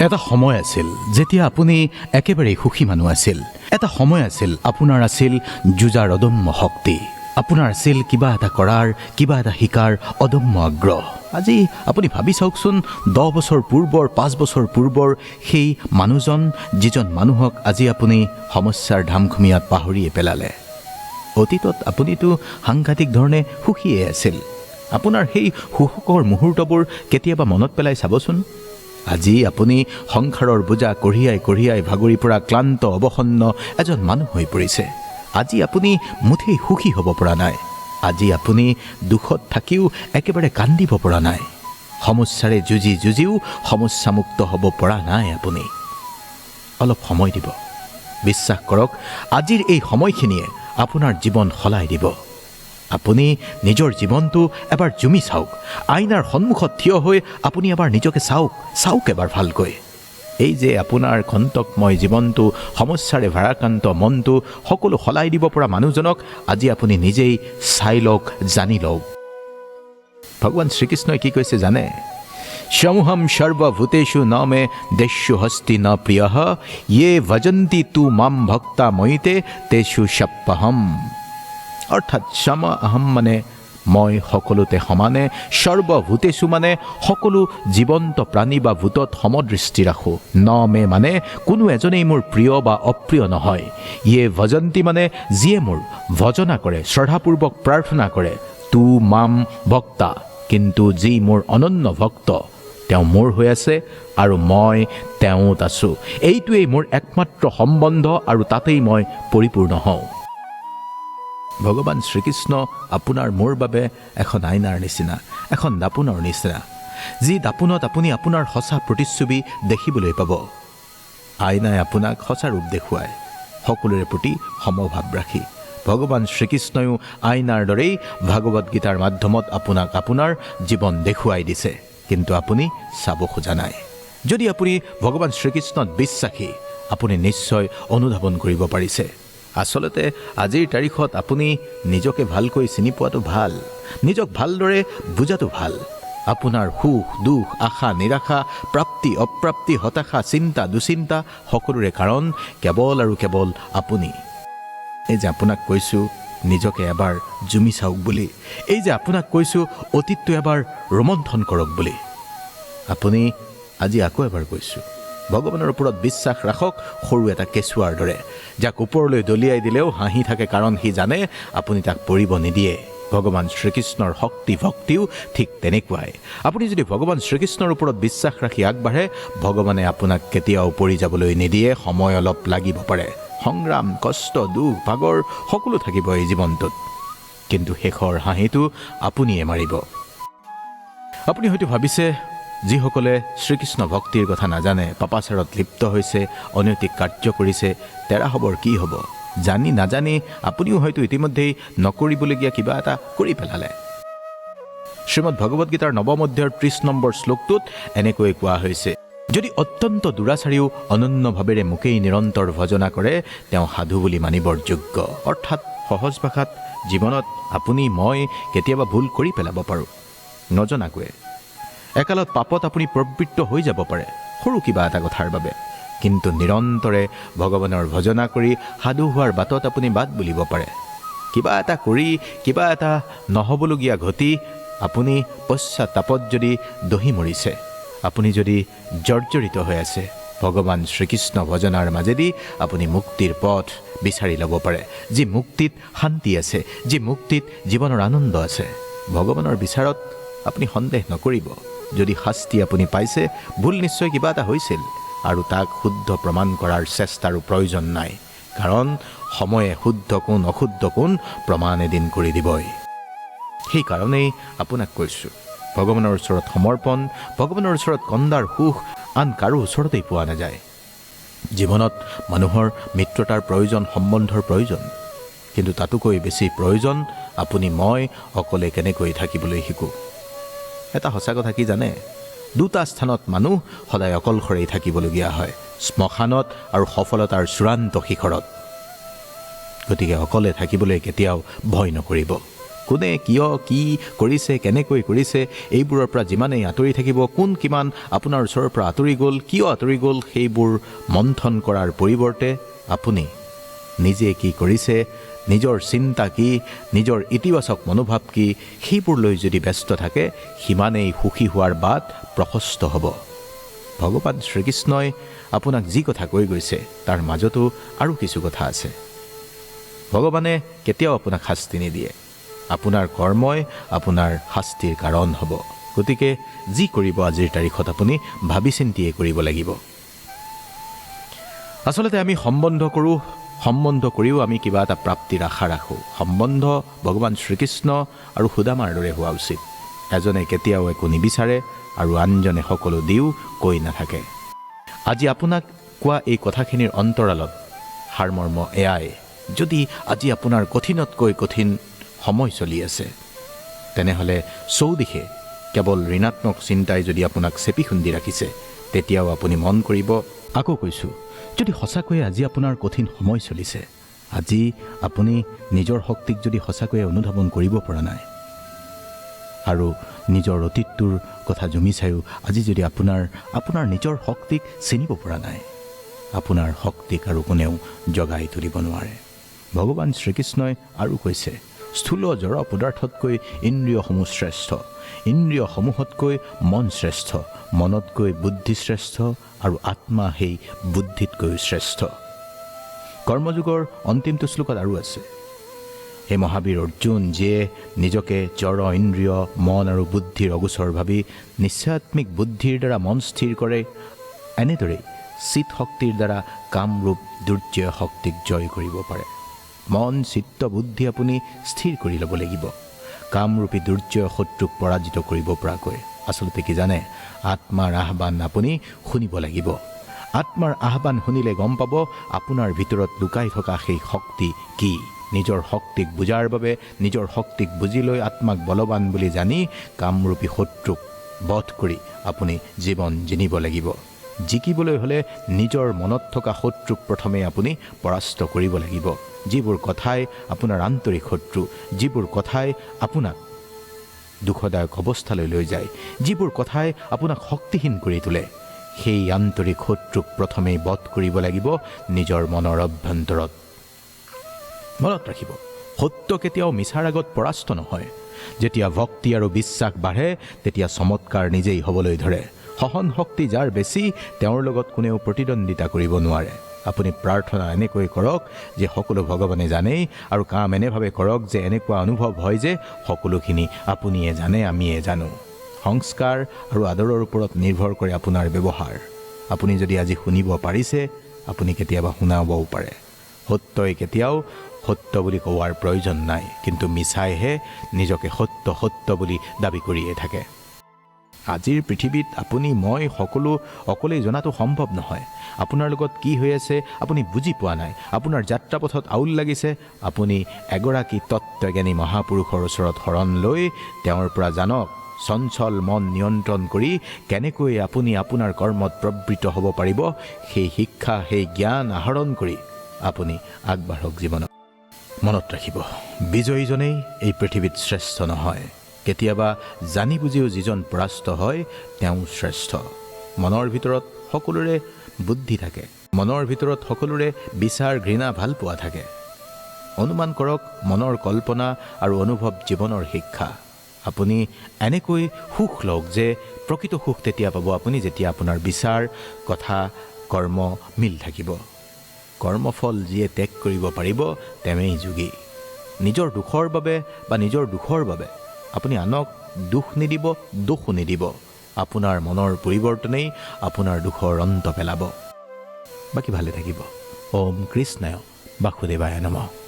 এটা সময় আছিল যেতিয়া আপুনি একেবাৰে সুখী মানুহ আছিল। এটা সময় আছিল আপোনাৰ আছিল যুঁজাৰ অদম্য শক্তি, আপোনাৰ আছিল কিবা এটা কৰাৰ, কিবা এটা শিকাৰ অদম্য আগ্ৰহ। আজি আপুনি ভাবি চাওকচোন, 10 বছৰ পূৰ্বৰ, 5 বছৰ পূৰ্বৰ সেই মানুহজন, যিজন মানুহক আজি আপুনি সমস্যাৰ ধামখুমীয়াত পাহৰিয়ে পেলালে। অতীতত আপুনিতো সাংঘাতিক ধৰণে সুখীয়ে আছিল। আপোনাৰ সেই সুখৰ মুহূৰ্তবোৰ কেতিয়াবা মনত পেলাই চাবচোন। আজি আপুনি সংসাৰৰ বোজা কঢ়িয়াই কঢ়িয়াই ভাগৰি পৰা ক্লান্ত অৱসন্ন এজন মানুহ হৈ পৰিছে। আজি আপুনি মুঠেই সুখী হ'ব পৰা নাই। আজি আপুনি দুখত থাকিও একেবাৰে কান্দিব পৰা নাই। সমস্যাৰে যুঁজিও সমস্যামুক্ত হ'ব পৰা নাই আপুনি। অলপ সময় দিব, বিশ্বাস কৰক, আজিৰ এই সময়খিনিয়ে আপোনাৰ জীৱন সলাই দিব। আপুনি নিজৰ জীৱনটো এবাৰ জুমি চাওক, আইনাৰ সন্মুখত থিয় হৈ আপুনি এবাৰ নিজকে চাওক এবাৰ ভালকৈ। এই যে আপোনাৰ কণ্টকময় জীৱনটো, সমস্যাৰে ভাৰাক্ৰান্ত মনটো সকলো সলাই দিব পৰা মানুহজনক আজি আপুনি নিজেই চাই লওক, জানি লওক। ভগৱান শ্ৰীকৃষ্ণই কি কৈছে জানে? সমূহম সৰ্বভূতেষু ন মে দেশু হস্তি ন প্ৰিয়ঃ ইয়ে ভজন্তি তু মাম ভক্তা ময়িতে তেষু সপ্পহম। অৰ্থাৎ সম অহম মানে মই সকলোতে সমানে, সৰ্বভূতেষু মানে সকলো জীৱন্ত প্ৰাণী বা ভূতত সমদৃষ্টি ৰাখোঁ। ন মে মানে কোনো এজনেই মোৰ প্ৰিয় বা অপ্ৰিয় নহয়। ইয়ে ভজন্তি মানে যিয়ে মোৰ ভজনা কৰে, শ্ৰদ্ধাপূৰ্বক প্ৰাৰ্থনা কৰে। তু মাম ভক্তা, কিন্তু যি মোৰ অনন্য ভক্ত, তেওঁ মোৰ হৈ আছে আৰু মই তেওঁত আছোঁ। এইটোৱেই মোৰ একমাত্ৰ সম্বন্ধ আৰু তাতেই মই পৰিপূৰ্ণ হওঁ। ভগৱান শ্ৰীকৃষ্ণ আপোনাৰ মোৰ বাবে এখন আইনাৰ নিচিনা, এখন দাপোনৰ নিচিনা, যি দাপোনত আপুনি আপোনাৰ সঁচা প্ৰতিচ্ছবি দেখিবলৈ পাব। আইনাই আপোনাক সঁচা ৰূপ দেখুৱায়, সকলোৰে প্ৰতি সমভাৱ ৰাখি। ভগৱান শ্ৰীকৃষ্ণয়ো আইনাৰ দৰেই ভাগৱত গীতাৰ মাধ্যমত আপোনাক আপোনাৰ জীৱন দেখুৱাই দিছে, কিন্তু আপুনি চাব খোজা নাই। যদি আপুনি ভগৱান শ্ৰীকৃষ্ণত বিশ্বাসী, আপুনি নিশ্চয় অনুধাৱন কৰিব পাৰিছে। আচলতে আজিৰ তাৰিখত আপুনি নিজকে ভালকৈ চিনি পোৱাটো ভাল, নিজক ভালদৰে বুজাটো ভাল। আপোনাৰ সুখ দুখ, আশা নিৰাশা, প্ৰাপ্তি অপ্ৰাপ্তি, হতাশা চিন্তা দুচিন্তা সকলোৰে কাৰণ কেৱল আৰু কেৱল আপুনি। এই যে আপোনাক কৈছোঁ নিজকে এবাৰ জুমি চাওক বুলি, এই যে আপোনাক কৈছোঁ অতীতটো এবাৰ ৰোমন্থন কৰক বুলি, আপুনি আজি আকৌ এবাৰ কৈছোঁ ভগৱানৰ ওপৰত বিশ্বাস ৰাখক। সৰু এটা কেঁচুৱাৰ দৰে, যাক ওপৰলৈ দলিয়াই দিলেও হাঁহি থাকে, কাৰণ সি জানে আপুনি তাক পৰিব নিদিয়ে। ভগৱান শ্ৰীকৃষ্ণৰ শক্তি ভক্তিও ঠিক তেনেকুৱাই। আপুনি যদি ভগৱান শ্ৰীকৃষ্ণৰ ওপৰত বিশ্বাস ৰাখি আগবাঢ়ে, ভগৱানে আপোনাক কেতিয়াও পৰি যাবলৈ নিদিয়ে। সময় অলপ লাগিব পাৰে, সংগ্ৰাম কষ্ট দুখ ভাগৰ সকলো থাকিব এই জীৱনটোত, কিন্তু শেষৰ হাঁহিটো আপুনিয়ে মাৰিব। আপুনি হয়তো ভাবিছে, যিসকলে শ্ৰীকৃষ্ণ ভক্তিৰ কথা নাজানে, পাপাচাৰত লিপ্ত হৈছে, অনৈতিক কাৰ্য কৰিছে, তেৰা হ'বৰ কি হ'ব? জানি নাজানি আপুনিও হয়তো ইতিমধ্যেই নকৰিবলগীয়া কিবা এটা কৰি পেলালে। শ্ৰীমদ ভগৱদ গীতাৰ 9ম অধ্যায়ৰ 30 নম্বৰ শ্লোকটোত এনেকৈ কোৱা হৈছে, যদি অত্যন্ত দুৰাচাৰীও অনন্যভাৱেৰে মোকেই নিৰন্তৰ ভজনা কৰে, তেওঁ সাধু বুলি মানিবৰ যোগ্য। অৰ্থাৎ সহজ ভাষাত, জীৱনত আপুনি মই কেতিয়াবা ভুল কৰি পেলাব পাৰোঁ নজনাকৈয়ে। একালত পাপত আপুনি প্ৰবৃত্ত হৈ যাব পাৰে সৰু কিবা এটা কথাৰ বাবে, কিন্তু নিৰন্তৰে ভগৱানৰ ভজনা কৰি সাধু হোৱাৰ বাটত আপুনি বাট বুলিব পাৰে। কিবা এটা কৰি, কিবা এটা নহ'বলগীয়া ঘটি আপুনি পশ্চাতাপত যদি দহি মৰিছে, আপুনি যদি জৰ্জৰিত হৈ আছে, ভগৱান শ্ৰীকৃষ্ণ ভজনাৰ মাজেদি আপুনি মুক্তিৰ পথ বিচাৰি ল'ব পাৰে। যি মুক্তিত শান্তি আছে, যি মুক্তিত জীৱনৰ আনন্দ আছে। ভগৱানৰ বিচাৰত আপুনি সন্দেহ নকৰিব। যদি শাস্তি আপুনি পাইছে, ভুল নিশ্চয় কিবা এটা হৈছিল, আৰু তাক শুদ্ধ প্ৰমাণ কৰাৰ চেষ্টাৰো প্ৰয়োজন নাই, কাৰণ সময়ে শুদ্ধ কোন অশুদ্ধ কোন প্ৰমাণ এদিন কৰি দিবই। সেইকাৰণেই আপোনাক কৈছোঁ, ভগৱানৰ ওচৰত সমৰ্পণ, ভগৱানৰ ওচৰত কন্দাৰ সুখ আন কাৰো ওচৰতেই পোৱা নাযায়। জীৱনত মানুহৰ মিত্ৰতাৰ প্ৰয়োজন, সম্বন্ধৰ প্ৰয়োজন, কিন্তু তাতোকৈ বেছি প্ৰয়োজন আপুনি মই অকলে কেনেকৈ থাকিবলৈ শিকোঁ। এটা সঁচা কথা কি জানে? দুটা স্থানত মানুহ সদায় অকলশৰেই থাকিবলগীয়া হয়, শ্মশানত আৰু সফলতাৰ চূড়ান্ত শিখৰত। গতিকে অকলে থাকিবলৈ কেতিয়াও ভয় নকৰিব। কোনে কিয় কি কৰিছে, কেনেকৈ কৰিছে, এইবোৰৰ পৰা যিমানেই আঁতৰি থাকিব, কোন কিমান আপোনাৰ ওচৰৰ পৰা আঁতৰি গ'ল, কিয় আঁতৰি গ'ল, সেইবোৰ মন্থন কৰাৰ পৰিৱৰ্তে আপুনি নিজে কি কৰিছে, নিজৰ চিন্তা কি, নিজৰ ইতিবাচক মনোভাৱ কি, সেইবোৰ লৈ যদি ব্যস্ত থাকে, সিমানেই সুখী হোৱাৰ বাট প্ৰশস্ত হ'ব। ভগৱান শ্ৰীকৃষ্ণই আপোনাক যি কথা কৈ গৈছে তাৰ মাজতো আৰু কিছু কথা আছে। ভগৱানে কেতিয়াও আপোনাক শাস্তি নিদিয়ে। আপোনাৰ কৰ্মই আপোনাৰ শাস্তিৰ কাৰণ হ'ব। গতিকে যি কৰিব আজিৰ তাৰিখত আপুনি ভাবি চিন্তিয়ে কৰিব লাগিব। আচলতে আমি সম্বন্ধ কৰোঁ, সম্বন্ধ কৰিও আমি কিবা এটা প্ৰাপ্তিৰ আশা ৰাখোঁ। সম্বন্ধ ভগৱান শ্ৰীকৃষ্ণ আৰু সুদামাৰ দৰে হোৱা উচিত। এজনে কেতিয়াও একো নিবিচাৰে আৰু আনজনে সকলো দিও কৈ নাথাকে। আজি আপোনাক কোৱা এই কথাখিনিৰ অন্তৰালত সাৰমৰ্ম এয়াই, যদি আজি আপোনাৰ কঠিনতকৈ কঠিন সময় চলি আছে, তেনেহ'লে চৌদিশে কেৱল ঋণাত্মক চিন্তাই যদি আপোনাক চেপি খুন্দি ৰাখিছে, তেতিয়াও আপুনি মন কৰিব। আকৌ কৈছোঁ, যদি সঁচাকৈয়ে আজি আপোনাৰ কঠিন সময় চলিছে, আজি আপুনি নিজৰ শক্তিক যদি সঁচাকৈয়ে অনুধাৱন কৰিব পৰা নাই আৰু নিজৰ অতীতটোৰ কথা জুমি চায়ো আজি যদি আপোনাৰ নিজৰ শক্তিক চিনিব পৰা নাই, আপোনাৰ শক্তিক আৰু কোনেও জগাই তুলিব নোৱাৰে। ভগৱান শ্ৰীকৃষ্ণই আৰু কৈছে, স্থূল জড় পদাৰ্থতকৈ ইন্দ্ৰিয়সমূহ শ্ৰেষ্ঠ, ইন্দ্ৰিয়সমূহতকৈ মন শ্ৰেষ্ঠ, মনতকৈ বুদ্ধি শ্ৰেষ্ঠ আৰু আত্মা সেই বুদ্ধিতকৈও শ্ৰেষ্ঠ। কৰ্মযোগৰ অন্তিমটো শ্লোকত আৰু আছে, হে মহাবীৰ অৰ্জুন, যিয়ে নিজকে জড় ইন্দ্ৰিয় মন আৰু বুদ্ধিৰ অগোচৰ ভাবি নিশ্চয়াত্মিক বুদ্ধিৰ দ্বাৰা মন স্থিৰ কৰে, এনেদৰেই চিত শক্তিৰ দ্বাৰা কামৰূপ দুৰ্জয় শক্তিক জয় কৰিব পাৰে। মন চিত্ত বুদ্ধি আপুনি স্থিৰ কৰি ল'ব লাগিব, কামৰূপী দুৰ্জয় শত্ৰুক পৰাজিত কৰিব পৰাকৈ। আচলতে কি জানে, আত্মাৰ আহ্বান আপুনি শুনিব লাগিব। আত্মাৰ আহ্বান শুনিলে গম পাব আপোনাৰ ভিতৰত লুকাই থকা সেই শক্তি কি। নিজৰ শক্তিক বুজাৰ বাবে, নিজৰ শক্তিক বুজি লৈ আত্মাক বলৱান বুলি জানি কামৰূপী শত্ৰুক বধ কৰি আপুনি জীৱন জিনিব লাগিব। জিকিবলৈ হ'লে নিজৰ মনত থকা শত্ৰুক প্ৰথমে আপুনি পৰাস্ত কৰিব লাগিব। যিবোৰ কথাই আপোনাৰ আন্তৰিক শত্ৰু, যিবোৰ কথাই আপোনাক দুখদায়ক অৱস্থালৈ লৈ যায়, যিবোৰ কথাই আপোনাক শক্তিহীন কৰি তোলে, সেই আন্তৰিক শত্ৰুক প্ৰথমেই বধ কৰিব লাগিব নিজৰ মনৰ অভ্যন্তৰত। মনত ৰাখিব, সত্য কেতিয়াও মিছাৰ আগত পৰাস্ত নহয়। যেতিয়া ভক্তি আৰু বিশ্বাস বাঢ়ে, তেতিয়া চমৎকাৰ নিজেই হ'বলৈ ধৰে। সহন শক্তি যাৰ বেছি, তেওঁৰ লগত কোনেও প্ৰতিদ্বন্দ্বিতা কৰিব নোৱাৰে। আপুনি প্ৰাৰ্থনা এনেকৈ কৰক যে সকলো ভগৱানে জানেই, আৰু কাম এনেভাৱে কৰক যে এনেকুৱা অনুভৱ হয় যে সকলোখিনি আপুনিয়ে জানে, আমিয়ে জানো। সংস্কাৰ আৰু আদৰৰ ওপৰত নিৰ্ভৰ কৰে আপোনাৰ ব্যৱহাৰ। আপুনি যদি আজি শুনিব পাৰিছে, আপুনি কেতিয়াবা শুনাবও পাৰে। সত্যই কেতিয়াও সত্য বুলি কোৱাৰ প্ৰয়োজন নাই, কিন্তু মিছাইহে নিজকে সত্য সত্য বুলি দাবী কৰিয়ে থাকে। আজিৰ পৃথিৱীত আপুনি মই সকলো অকলেই জনাটো সম্ভৱ নহয়। আপোনাৰ লগত কি হৈ আছে আপুনি বুজি পোৱা নাই, আপোনাৰ যাত্ৰাপথত আউল লাগিছে, আপুনি এগৰাকী তত্ত্বজ্ঞানী মহাপুৰুষৰ ওচৰত শৰণ লৈ তেওঁৰ পৰা জানক। চঞ্চল মন নিয়ন্ত্ৰণ কৰি কেনেকৈ আপুনি আপোনাৰ কৰ্মত প্ৰবৃত্ত হ'ব পাৰিব, সেই শিক্ষা, সেই জ্ঞান আহৰণ কৰি আপুনি আগবাঢ়ক জীৱনত। মনত ৰাখিব, বিজয়ীজনেই এই পৃথিৱীত শ্ৰেষ্ঠ নহয়। কেতিয়াবা জানি বুজিও যিজন পৰাস্ত হয় তেওঁ শ্ৰেষ্ঠ। মনৰ ভিতৰত সকলোৰে বুদ্ধি থাকে, মনৰ ভিতৰত সকলোৰে বিচাৰ ঘৃণা ভাল পোৱা থাকে। অনুমান কৰক, মনৰ কল্পনা আৰু অনুভৱ জীৱনৰ শিক্ষা। আপুনি এনেকৈ সুখ লওক যে প্ৰকৃত সুখ তেতিয়া পাব আপুনি যেতিয়া আপোনাৰ বিচাৰ, কথা, কৰ্ম মিল থাকিব। কৰ্মফল যিয়ে ত্যাগ কৰিব পাৰিব তেৱেই যোগী। নিজৰ দুখৰ বাবে বা নিজৰ দুখৰ বাবে আপুনি আনক দুখ নিদিব, দোষো নিদিব। আপোনাৰ মনৰ পৰিৱৰ্তনেই আপোনাৰ দুখৰ অন্ত পেলাব। বাকী ভালে থাকিব। ওম কৃষ্ণায় বাসুদেৱায় নমঃ।